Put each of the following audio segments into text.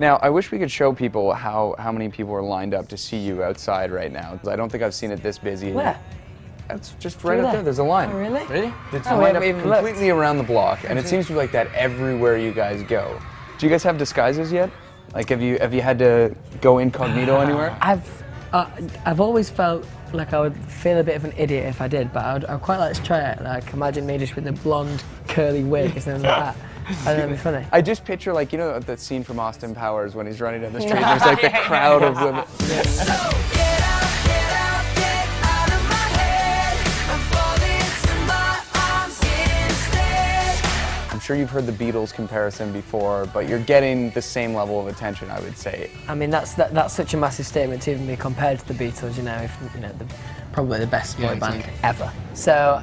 Now, I wish we could show people how many people are lined up to see you outside right now. I don't think I've seen it this busy. Where? It's just right up there. There's a line. Oh, really? Really? It's lined up completely around the block, and it seems to be like that everywhere you guys go. Do you guys have disguises yet? Like, have you had to go incognito anywhere? I've always felt like I would feel a bit of an idiot if I did, but I'd quite like to try it. Like, imagine me just with a blonde, curly wig or something like that. I think that'd be funny. I just picture, like, you know that scene from Austin Powers when he's running down the street, there's like the crowd of women. I'm sure you've heard the Beatles comparison before, but you're getting the same level of attention, I would say. I mean, that's such a massive statement to even be compared to the Beatles. You know, probably the best boy band ever. So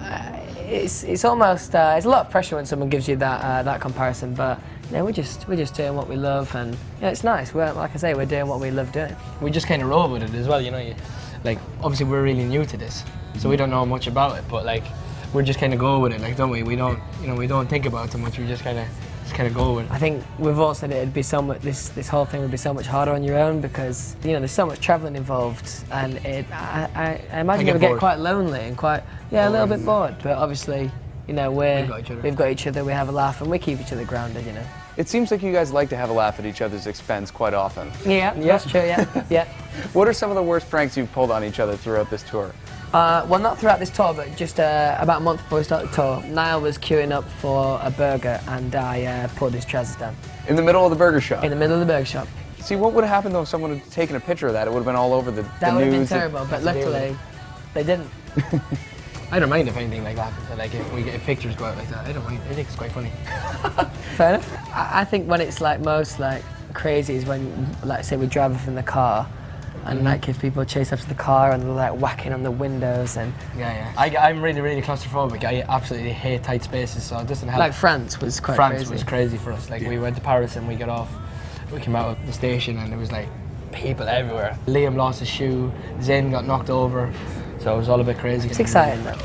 it's almost it's a lot of pressure when someone gives you that comparison. But you know, we're just doing what we love, and yeah, it's nice. Like I say, we're doing what we love doing. We just kind of roll with it as well. You know, like obviously we're really new to this, so we don't know much about it, but like. We just kind of go with it, like, don't we? We don't think about it too much. We just kind of go with it. I think we've all said it'd be so much. This whole thing would be so much harder on your own because there's so much travelling involved, and I imagine it would get quite lonely and quite a little bit bored. But obviously, we've got each other. We have a laugh, and we keep each other grounded. It seems like you guys like to have a laugh at each other's expense quite often. Yeah, that's true. Yeah. What are some of the worst pranks you've pulled on each other throughout this tour? Well, not throughout this tour, but just about a month before we started the tour, Niall was queuing up for a burger, and I pulled his trousers down. In the middle of the burger shop? In the middle of the burger shop. See, what would have happened though if someone had taken a picture of that? It would have been all over the news. That would have been terrible, but luckily, they didn't. I don't mind if anything like that happens. Like if pictures go out like that, I don't mind. I think it's quite funny. Fair enough. I think when it's like most crazy is when, like, say we drive off in the car. And like if people chase after the car and they're like whacking on the windows and... Yeah. I'm really, really claustrophobic. I absolutely hate tight spaces, so it doesn't help. Like France was quite crazy. France was crazy for us. Like we went to Paris and we got off, we came out of the station and there was like people everywhere. Liam lost his shoe, Zayn got knocked over, so it was all a bit crazy. It's exciting though.